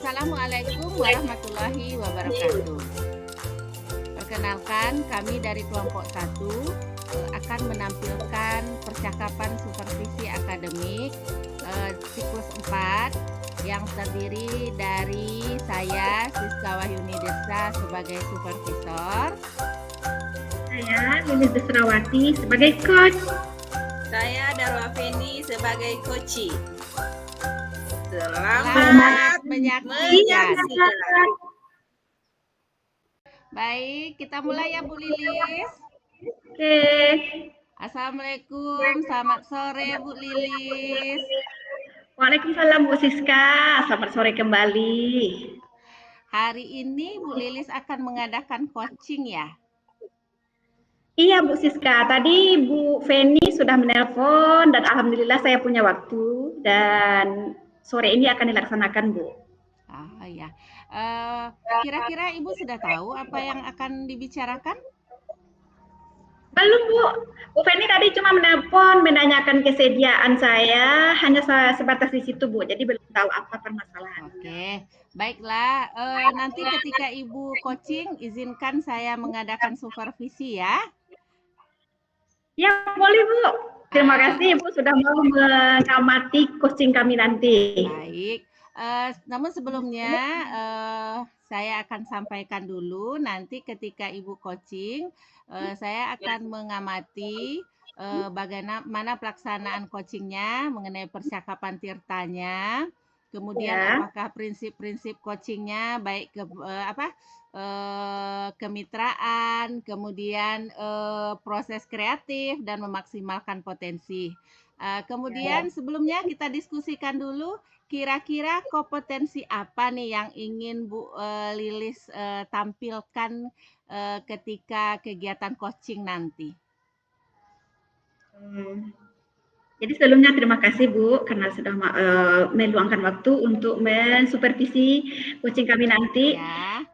Assalamualaikum warahmatullahi wabarakatuh. Perkenalkan, kami dari kelompok 1 akan menampilkan percakapan supervisi akademik siklus 4 yang terdiri dari saya, Siska Wahyuni Desa sebagai supervisor. Saya Lilis Desrawati sebagai coach. Saya Darwa Feni sebagai coach. Selamat menyaksikan. Baik, kita mulai ya Bu Lilis. Oke. Assalamualaikum, selamat sore Bu Lilis. Waalaikumsalam Bu Siska, selamat sore kembali. Hari ini Bu Lilis akan mengadakan coaching ya? Iya Bu Siska, tadi Bu Feni sudah menelpon dan alhamdulillah saya punya waktu dan sore ini akan dilaksanakan Bu. Oh ya, kira-kira Ibu sudah tahu apa yang akan dibicarakan? Belum Bu, Bu Feni tadi cuma menelpon menanyakan kesediaan saya, hanya sebatas di situ Bu, jadi belum tahu apa permasalahannya. Oke, baiklah, nanti ketika Ibu coaching, izinkan saya mengadakan supervisi ya. Ya boleh Bu, terima kasih Bu sudah mau mengamati coaching kami nanti. Baik, namun sebelumnya saya akan sampaikan dulu nanti ketika Ibu coaching, saya akan mengamati bagaimana pelaksanaan coachingnya mengenai percakapan tirtanya, kemudian apakah prinsip-prinsip coachingnya baik kemitraan, kemudian proses kreatif dan memaksimalkan potensi. Kemudian sebelumnya kita diskusikan dulu kira-kira kompetensi apa nih yang ingin Bu Lilis tampilkan ketika kegiatan coaching nanti. Jadi sebelumnya terima kasih Bu karena sudah meluangkan waktu untuk mensupervisi coaching kami nanti. Ya.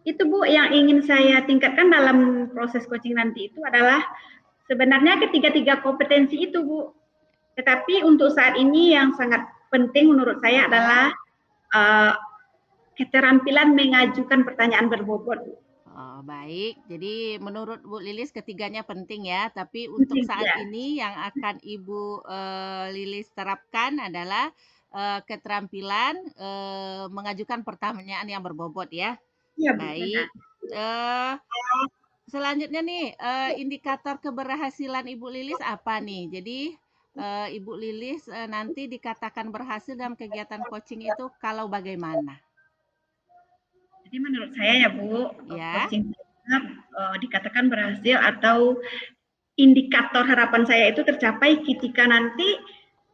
Itu Bu yang ingin saya tingkatkan dalam proses coaching nanti itu adalah sebenarnya ketiga kompetensi itu Bu. Tetapi untuk saat ini yang sangat penting menurut saya adalah keterampilan mengajukan pertanyaan berbobot Bu. Oh, baik. Jadi menurut Bu Lilis ketiganya penting ya. Tapi untuk saat ini yang akan Ibu Lilis terapkan adalah keterampilan mengajukan pertanyaan yang berbobot ya. Ya, baik. Selanjutnya nih indikator keberhasilan Ibu Lilis apa nih? Jadi Ibu Lilis nanti dikatakan berhasil dalam kegiatan coaching itu kalau bagaimana? Jadi menurut saya ya Bu, coaching dikatakan berhasil atau indikator harapan saya itu tercapai ketika nanti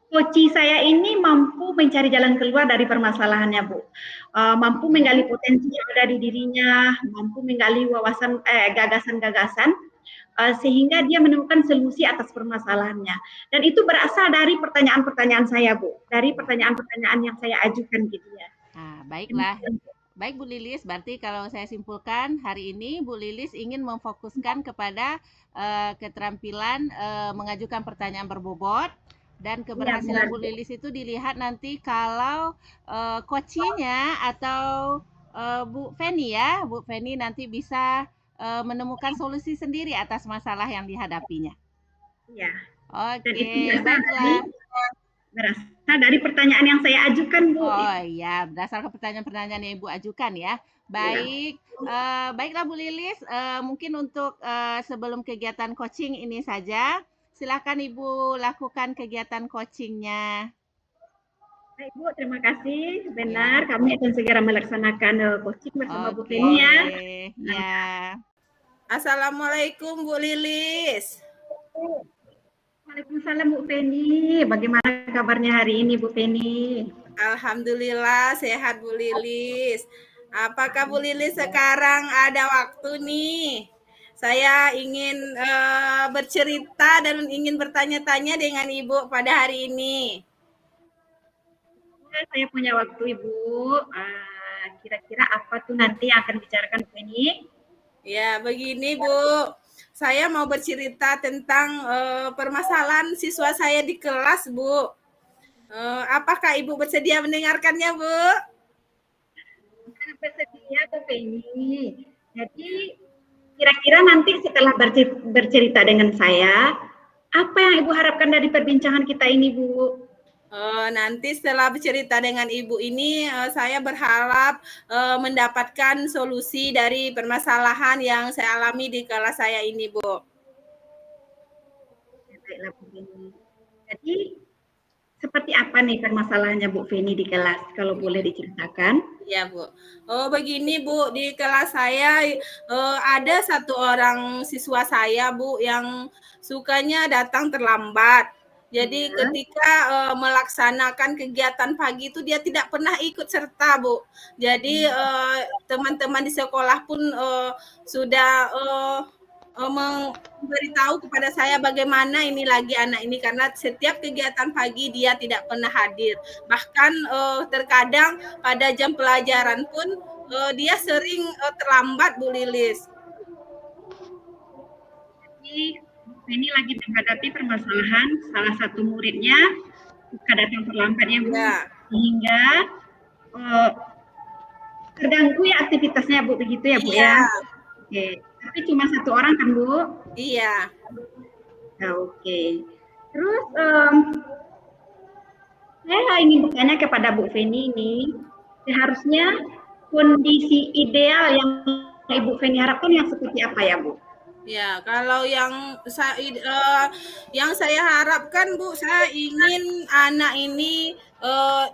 coach saya ini mampu mencari jalan keluar dari permasalahannya Bu, mampu menggali potensi yang ada di dirinya, mampu menggali wawasan gagasan-gagasan sehingga dia menemukan solusi atas permasalahannya. Dan itu berasal dari pertanyaan-pertanyaan saya Bu, dari pertanyaan-pertanyaan yang saya ajukan gitu ya. Baiklah. Baik Bu Lilis, berarti kalau saya simpulkan hari ini Bu Lilis ingin memfokuskan kepada keterampilan mengajukan pertanyaan berbobot dan keberhasilan Bu Lilis itu dilihat nanti kalau coachnya atau Bu Feni ya, Bu Feni nanti bisa menemukan solusi sendiri atas masalah yang dihadapinya. Iya. Oke, baiklah. Berasal dari pertanyaan yang saya ajukan Bu. Oh iya, berdasarkan pertanyaan-pertanyaan yang Ibu ajukan ya. Baik, baiklah Bu Lilis, mungkin untuk sebelum kegiatan coaching ini saja, silakan Ibu lakukan kegiatan coachingnya. Baik Bu, terima kasih. Benar, kami akan segera melaksanakan coaching bersama Bu Feni ya. Ya. Assalamualaikum Bu Lilis. Waalaikumsalam Bu Feni. Bagaimana kabarnya hari ini Bu Feni? Alhamdulillah sehat Bu Lilis. Apakah Bu Lilis sekarang ada waktu nih? Saya ingin bercerita dan ingin bertanya-tanya dengan Ibu pada hari ini. Saya punya waktu Ibu. Kira-kira apa tuh nanti yang akan dibicarakan Bu Feni? Ya, begini Bu. Saya mau bercerita tentang permasalahan siswa saya di kelas, Bu. Apakah Ibu bersedia mendengarkannya, Bu? Sangat bersedia tuh Penny. Jadi kira-kira nanti setelah bercerita dengan saya, apa yang Ibu harapkan dari perbincangan kita ini, Bu? Nanti setelah bercerita dengan Ibu ini, saya berharap mendapatkan solusi dari permasalahan yang saya alami di kelas saya ini, Bu. Baiklah, Bu Feni. Jadi seperti apa nih permasalahannya Bu Feni di kelas? Kalau boleh diceritakan? Ya, Bu. Begini, Bu, di kelas saya ada satu orang siswa saya, Bu, yang sukanya datang terlambat. Jadi ketika melaksanakan kegiatan pagi itu dia tidak pernah ikut serta, Bu. Jadi teman-teman di sekolah pun sudah memberitahu kepada saya bagaimana ini lagi anak ini karena setiap kegiatan pagi dia tidak pernah hadir. Bahkan terkadang pada jam pelajaran pun dia sering terlambat, Bu Lilis. Jadi ini lagi menghadapi permasalahan salah satu muridnya suka datang terlambat ya Bu, sehingga terganggu ya aktivitasnya Bu, begitu ya Bu ya? Oke, tapi cuma satu orang kan Bu? Iya. Nah, oke. Terus saya ingin bertanya kepada Bu Feni ini, seharusnya kondisi ideal yang Ibu Feni harapkan yang seperti apa ya Bu? Ya, kalau yang saya harapkan, Bu, saya ingin anak ini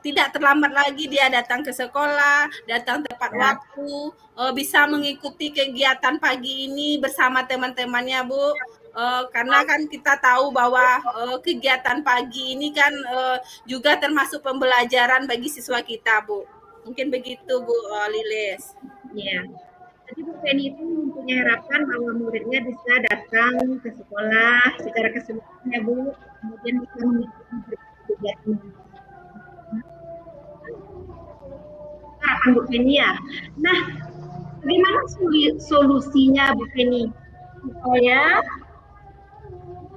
tidak terlambat lagi dia datang ke sekolah, datang tepat waktu, bisa mengikuti kegiatan pagi ini bersama teman-temannya, Bu. Karena kan kita tahu bahwa kegiatan pagi ini kan juga termasuk pembelajaran bagi siswa kita, Bu. Mungkin begitu, Bu Lilis. Iya. Jadi Bu Feni itu mempunyai harapan bahwa muridnya bisa datang ke sekolah secara keseluruhan ya Bu, kemudian bisa mengikuti kegiatan. Harapan Bu Feni ya. Nah, bagaimana solusinya Bu Feni supaya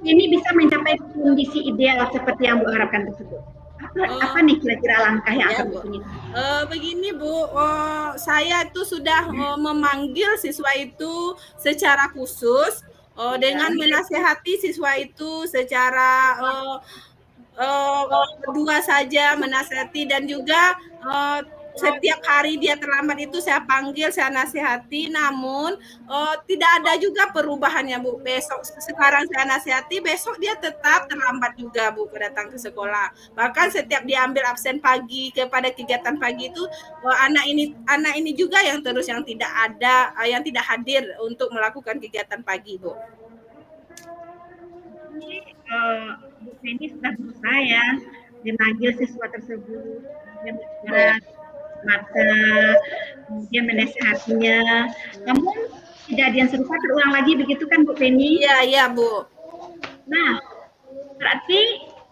ini bisa mencapai kondisi ideal seperti yang Bu harapkan tersebut? Apa nih kira-kira langkah yang akan Bu Feni? Begini Bu, saya itu sudah memanggil siswa itu secara khusus dengan menasehati siswa itu secara berdua saja menasehati dan juga setiap hari dia terlambat itu saya panggil, saya nasihati, namun tidak ada juga perubahannya Bu. Besok sekarang saya nasihati, besok dia tetap terlambat juga Bu datang ke sekolah. Bahkan setiap dia ambil absen pagi kepada kegiatan pagi itu anak ini juga yang terus yang tidak hadir untuk melakukan kegiatan pagi Bu. Bu Feni sudah berusaha ya memanggil siswa tersebut, mata, kemudian menasihatinya. Namun kejadian serupa terulang lagi begitu kan Bu Feni? Iya Bu. Nah, berarti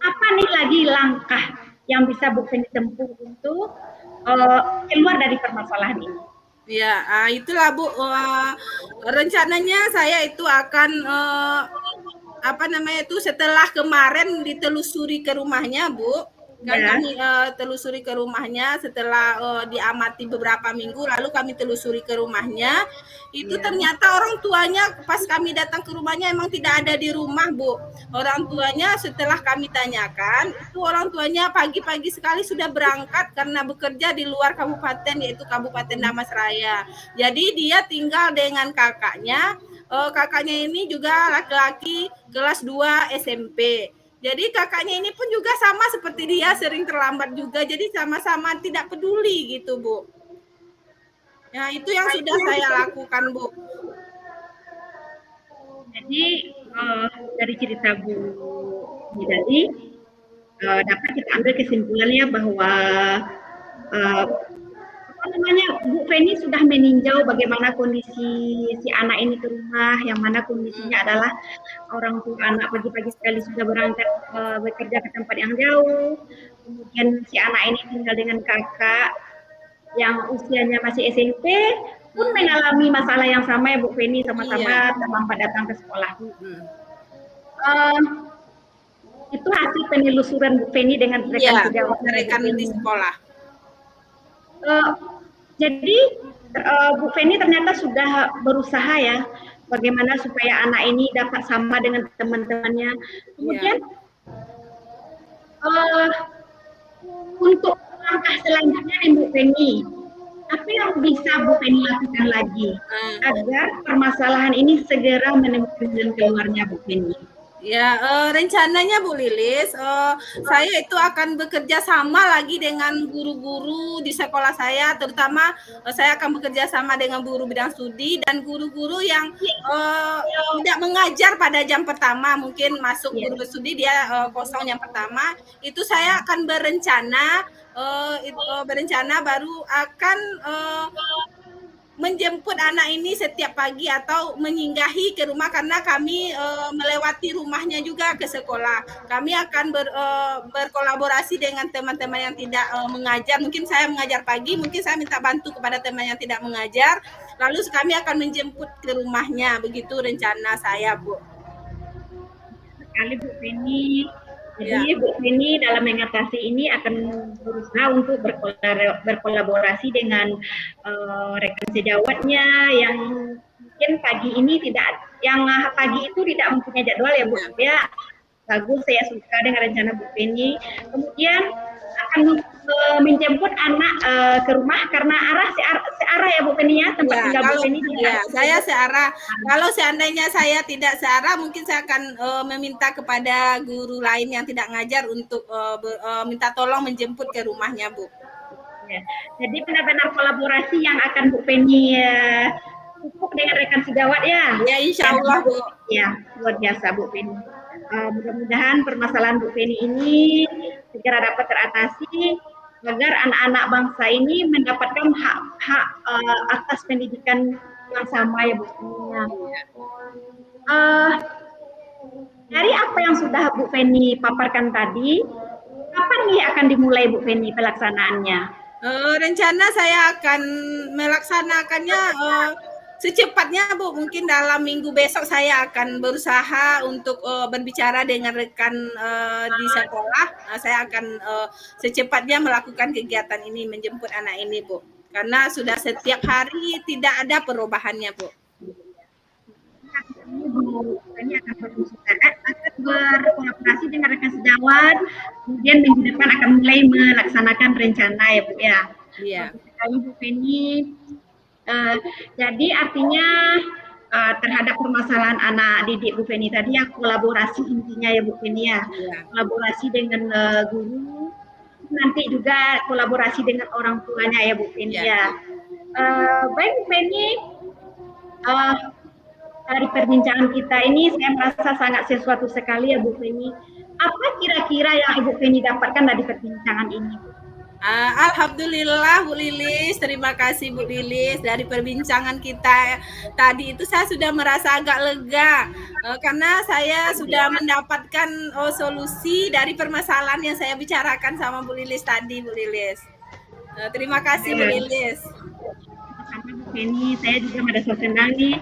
apa nih lagi langkah yang bisa Bu Feni tempuh untuk keluar dari permasalahan ini? Ya, itulah Bu. Rencananya saya itu akan setelah kemarin ditelusuri ke rumahnya Bu. Kan kami telusuri ke rumahnya setelah diamati beberapa minggu, lalu kami telusuri ke rumahnya. Itu ternyata orang tuanya pas kami datang ke rumahnya emang tidak ada di rumah Bu. Orang tuanya setelah kami tanyakan, itu orang tuanya pagi-pagi sekali sudah berangkat karena bekerja di luar kabupaten, yaitu Kabupaten Damasraya. Jadi dia tinggal dengan kakaknya. Kakaknya ini juga laki-laki kelas 2 SMP. Jadi kakaknya ini pun juga sama seperti dia, sering terlambat juga. Jadi sama-sama tidak peduli gitu, Bu. Ya, itu yang sudah saya lakukan, Bu. Jadi dari cerita Bu tadi dapat kita ambil kesimpulannya bahwa Bu Feni sudah meninjau bagaimana kondisi si anak ini ke rumah, yang mana kondisinya adalah orang tua anak pagi-pagi sekali sudah berangkat bekerja ke tempat yang jauh, kemudian si anak ini tinggal dengan kakak yang usianya masih SMP, pun mengalami masalah yang sama ya Bu Feni, sama-sama terlambat datang ke sekolah. Itu hasil penelusuran Bu Feni dengan rekan sejawat rekan di sekolah. Jadi Bu Feni ternyata sudah berusaha ya, bagaimana supaya anak ini dapat sama dengan teman-temannya. Kemudian untuk langkah selanjutnya nih Bu Feni, apa yang bisa Bu Feni lakukan lagi agar permasalahan ini segera menemukan jalan keluarnya Bu Feni? Ya, rencananya Bu Lilis, saya itu akan bekerja sama lagi dengan guru-guru di sekolah saya, terutama saya akan bekerja sama dengan guru bidang studi dan guru-guru yang tidak mengajar pada jam pertama, mungkin masuk guru studi dia kosong yang pertama, itu saya akan berencana baru akan menjemput anak ini setiap pagi atau menyinggahi ke rumah karena kami melewati rumahnya juga ke sekolah. Kami akan berkolaborasi dengan teman-teman yang tidak mengajar. Mungkin saya mengajar pagi, mungkin saya minta bantu kepada teman yang tidak mengajar. Lalu kami akan menjemput ke rumahnya. Begitu rencana saya, Bu. Sekali Bu Feni. Jadi Bu Feni dalam mengatasi ini akan berusaha untuk berkolaborasi dengan rekan sejawatnya yang mungkin pagi ini pagi itu tidak mempunyai jadwal ya Bu. Ya, bagus, saya suka dengan rencana Bu Feni. Kemudian akan menjemput anak ke rumah karena searah ya Bu Feni ya, tempat tinggal Bu Feni. Ya, saya searah. Kalau seandainya saya tidak searah, mungkin saya akan meminta kepada guru lain yang tidak ngajar untuk minta tolong menjemput ke rumahnya, Bu. Ya, jadi benar-benar kolaborasi yang akan Bu Feni pupuk dengan rekan sejawat ya. Ya, insya Allah, Bu. Ya, luar biasa Bu Feni. Mudah-mudahan permasalahan Bu Feni ini segera dapat teratasi agar anak-anak bangsa ini mendapatkan hak atas pendidikan yang sama ya Bu Feni. Dari apa yang sudah Bu Feni paparkan tadi, kapan nih akan dimulai Bu Feni pelaksanaannya? Rencana saya akan melaksanakannya secepatnya Bu, mungkin dalam minggu besok saya akan berusaha untuk berbicara dengan rekan di sekolah. Saya akan secepatnya melakukan kegiatan ini, menjemput anak ini Bu. Karena sudah setiap hari tidak ada perubahannya Bu. Ini akan berkolaborasi dengan rekan sejawat, kemudian minggu depan akan mulai melaksanakan rencana ya Bu ya. Iya. Sekali Bu Feni. Jadi artinya terhadap permasalahan anak didik Bu Feni tadi ya, kolaborasi intinya ya Bu Feni ya. Kolaborasi dengan guru, nanti juga kolaborasi dengan orang tuanya ya Bu Feni ya. Baik Bu Feni, dari perbincangan kita ini saya merasa sangat sesuatu sekali ya Bu Feni. Apa kira-kira yang Ibu Feni dapatkan dari perbincangan ini? Alhamdulillah Bu Lilis, terima kasih Bu Lilis. Dari perbincangan kita tadi itu saya sudah merasa agak lega karena saya sudah mendapatkan solusi dari permasalahan yang saya bicarakan sama Bu Lilis tadi Bu Lilis. Terima kasih Bu Lilis. Sama Bu Feni, saya juga merasa senang nih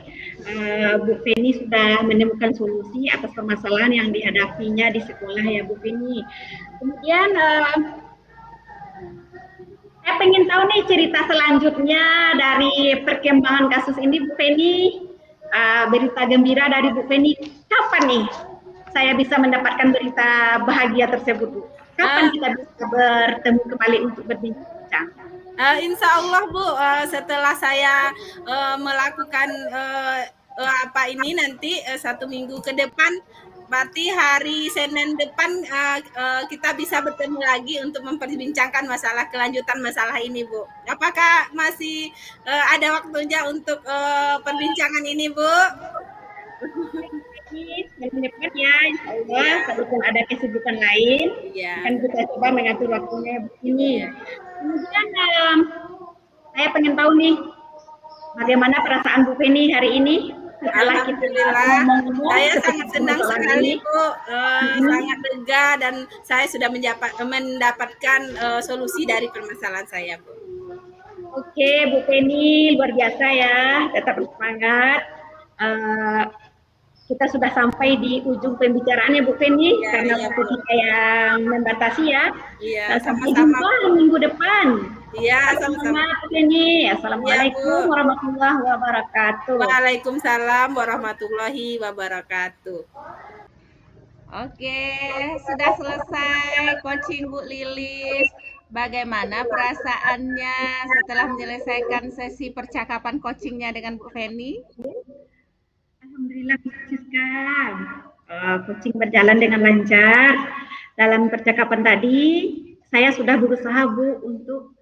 Bu Feni sudah menemukan solusi atas permasalahan yang dihadapinya di sekolah ya Bu Feni. Kemudian saya pengen tahu nih cerita selanjutnya dari perkembangan kasus ini Bu Feni, berita gembira dari Bu Feni. Kapan nih saya bisa mendapatkan berita bahagia tersebut Bu? Kapan kita bisa bertemu kembali untuk berbincang? Insya Allah Bu, setelah saya melakukan ini nanti 1 minggu ke depan, berarti hari Senin depan kita bisa bertemu lagi untuk memperbincangkan kelanjutan masalah ini Bu. Apakah masih ada waktunya untuk perbincangan ini Bu? Senin depan ya, insya Allah, walaupun ada kesibukan lain, kan kita coba mengatur waktunya begini. Kemudian saya pengen tahu nih, bagaimana perasaan Bu Feni hari ini? Alhamdulillah, saya sangat senang sekali Bu, sangat lega dan saya sudah mendapatkan solusi dari permasalahan saya Bu. Oke Bu Feni, luar biasa ya, tetap bersemangat. kita sudah sampai di ujung pembicaraannya Bu Feni, ya, karena waktu kita yang membatasi ya. Iya, Sampai sama-sama. jumpa minggu depan. Iya, sama-sama. Bu Feni. Assalamualaikum warahmatullahi wabarakatuh. Waalaikumsalam warahmatullahi wabarakatuh. Oke, sudah selesai coaching Bu Lilis. Bagaimana perasaannya setelah menyelesaikan sesi percakapan coachingnya dengan Bu Feni? Alhamdulillah, Bu Siska. Coaching berjalan dengan lancar. Dalam percakapan tadi, saya sudah berusaha Bu untuk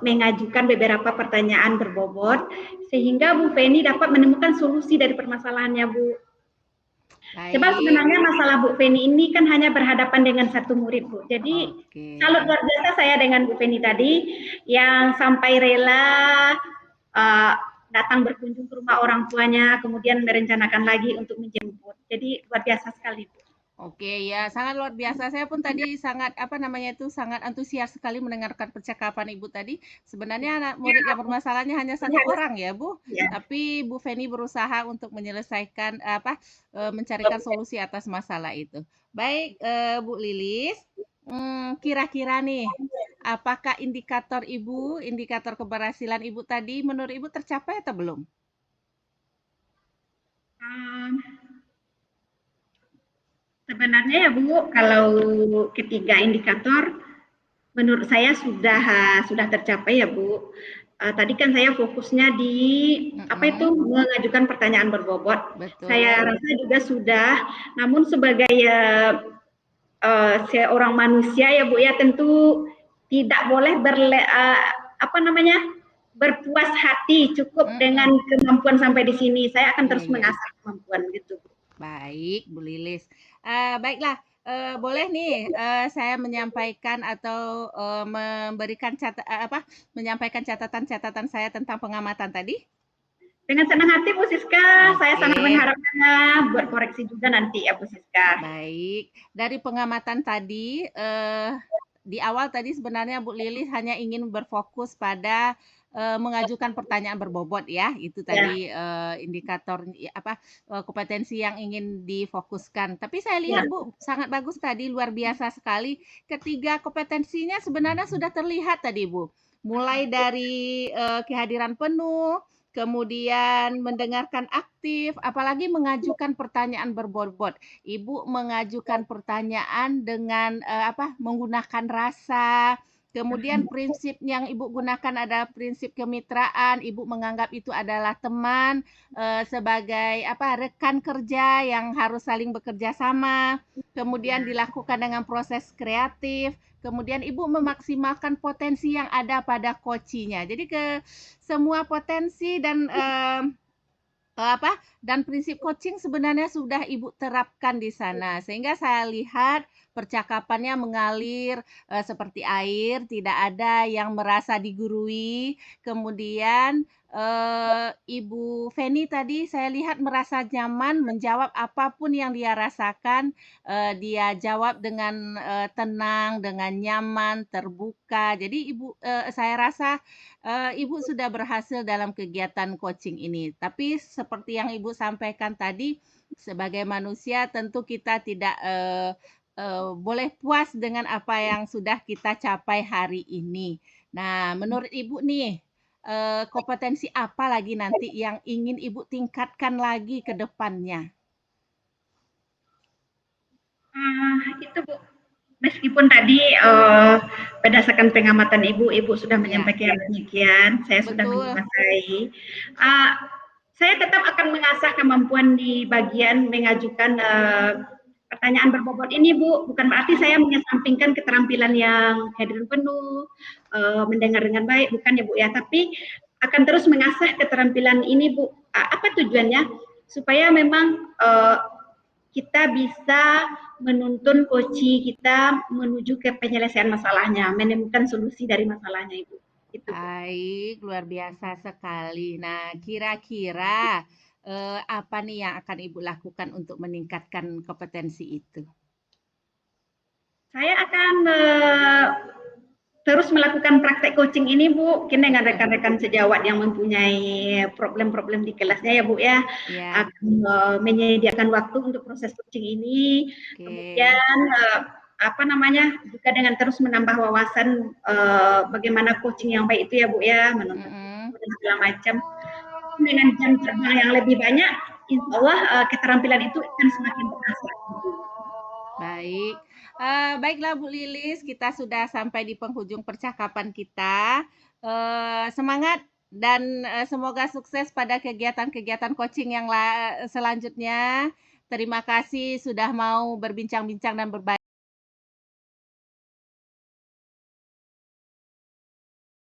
mengajukan beberapa pertanyaan berbobot sehingga Bu Feni dapat menemukan solusi dari permasalahannya, Bu. Baik. Sebab sebenarnya masalah Bu Feni ini kan hanya berhadapan dengan satu murid, Bu. Jadi salut luar biasa saya dengan Bu Feni tadi yang sampai rela datang berkunjung ke rumah orang tuanya, kemudian merencanakan lagi untuk menjemput. Jadi luar biasa sekali, Bu. Oke, ya sangat luar biasa. Saya pun tadi sangat sangat antusias sekali mendengarkan percakapan Ibu tadi. Sebenarnya anak murid yang bermasalahnya hanya satu orang ya, Bu. Tapi Bu Feni berusaha untuk menyelesaikan mencarikan solusi atas masalah itu. Baik, Bu Lilis, kira-kira nih, apakah indikator keberhasilan Ibu tadi menurut Ibu tercapai atau belum? Sebenarnya ya Bu, kalau ketiga indikator menurut saya sudah tercapai ya Bu. Tadi kan saya fokusnya di mengajukan pertanyaan berbobot. Betul. Saya rasa juga sudah, namun sebagai seorang manusia ya Bu ya, tentu tidak boleh berpuas hati cukup dengan kemampuan sampai di sini. Saya akan terus mengasah kemampuan gitu. Baik, Bu Lilis. Baiklah, boleh nih saya menyampaikan atau memberikan menyampaikan catatan-catatan saya tentang pengamatan tadi? Dengan senang hati Bu Siska, saya sangat mengharapkannya buat koreksi juga nanti ya Bu Siska. Baik, dari pengamatan tadi, di awal tadi sebenarnya Bu Lilis hanya ingin berfokus pada mengajukan pertanyaan berbobot ya, itu tadi indikator kompetensi yang ingin difokuskan. Tapi saya lihat Bu sangat bagus tadi, luar biasa sekali. Ketiga kompetensinya sebenarnya sudah terlihat tadi Bu. Mulai dari kehadiran penuh, kemudian mendengarkan aktif, apalagi mengajukan pertanyaan berbobot. Ibu mengajukan pertanyaan dengan menggunakan rasa. Kemudian prinsip yang Ibu gunakan adalah prinsip kemitraan. Ibu menganggap itu adalah teman sebagai rekan kerja yang harus saling bekerja sama. Kemudian dilakukan dengan proses kreatif. Kemudian Ibu memaksimalkan potensi yang ada pada coachingnya. Jadi semua potensi dan dan prinsip coaching sebenarnya sudah Ibu terapkan di sana. Sehingga saya lihat percakapannya mengalir seperti air, tidak ada yang merasa digurui. Kemudian Ibu Feni tadi saya lihat merasa nyaman menjawab apapun yang dia rasakan. Dia jawab dengan tenang, dengan nyaman, terbuka. Jadi saya rasa Ibu sudah berhasil dalam kegiatan coaching ini. Tapi seperti yang Ibu sampaikan tadi, sebagai manusia tentu kita tidak boleh puas dengan apa yang sudah kita capai hari ini. Nah, menurut Ibu nih, kompetensi apa lagi nanti yang ingin Ibu tingkatkan lagi ke depannya? Itu Bu, meskipun tadi berdasarkan pengamatan Ibu sudah menyampaikan demikian, saya sudah menguasai. Saya tetap akan mengasah kemampuan di bagian mengajukan pertanyaan berbobot ini Bu, bukan berarti saya mengesampingkan keterampilan yang kehadiran penuh, mendengar dengan baik, bukan ya Bu ya, tapi akan terus mengasah keterampilan ini Bu. Apa tujuannya? Supaya memang kita bisa menuntun coaching kita menuju ke penyelesaian masalahnya, menemukan solusi dari masalahnya Ibu. Itu. Baik, luar biasa sekali. Nah, kira-kira apa nih yang akan Ibu lakukan untuk meningkatkan kompetensi itu? Saya akan terus melakukan praktek coaching ini Bu, mungkin dengan rekan-rekan sejawat yang mempunyai problem-problem di kelasnya ya Bu ya, akan menyediakan waktu untuk proses coaching ini, kemudian apa namanya juga dengan terus menambah wawasan bagaimana coaching yang baik itu ya Bu ya, menonton dan segala macam. Dengan jam terbang yang lebih banyak, insya Allah keterampilan itu akan semakin berasal. Baik. Baiklah Bu Lilis, kita sudah sampai di penghujung percakapan kita. Semangat dan semoga sukses pada kegiatan-kegiatan coaching yang selanjutnya. Terima kasih sudah mau berbincang-bincang dan berbagi.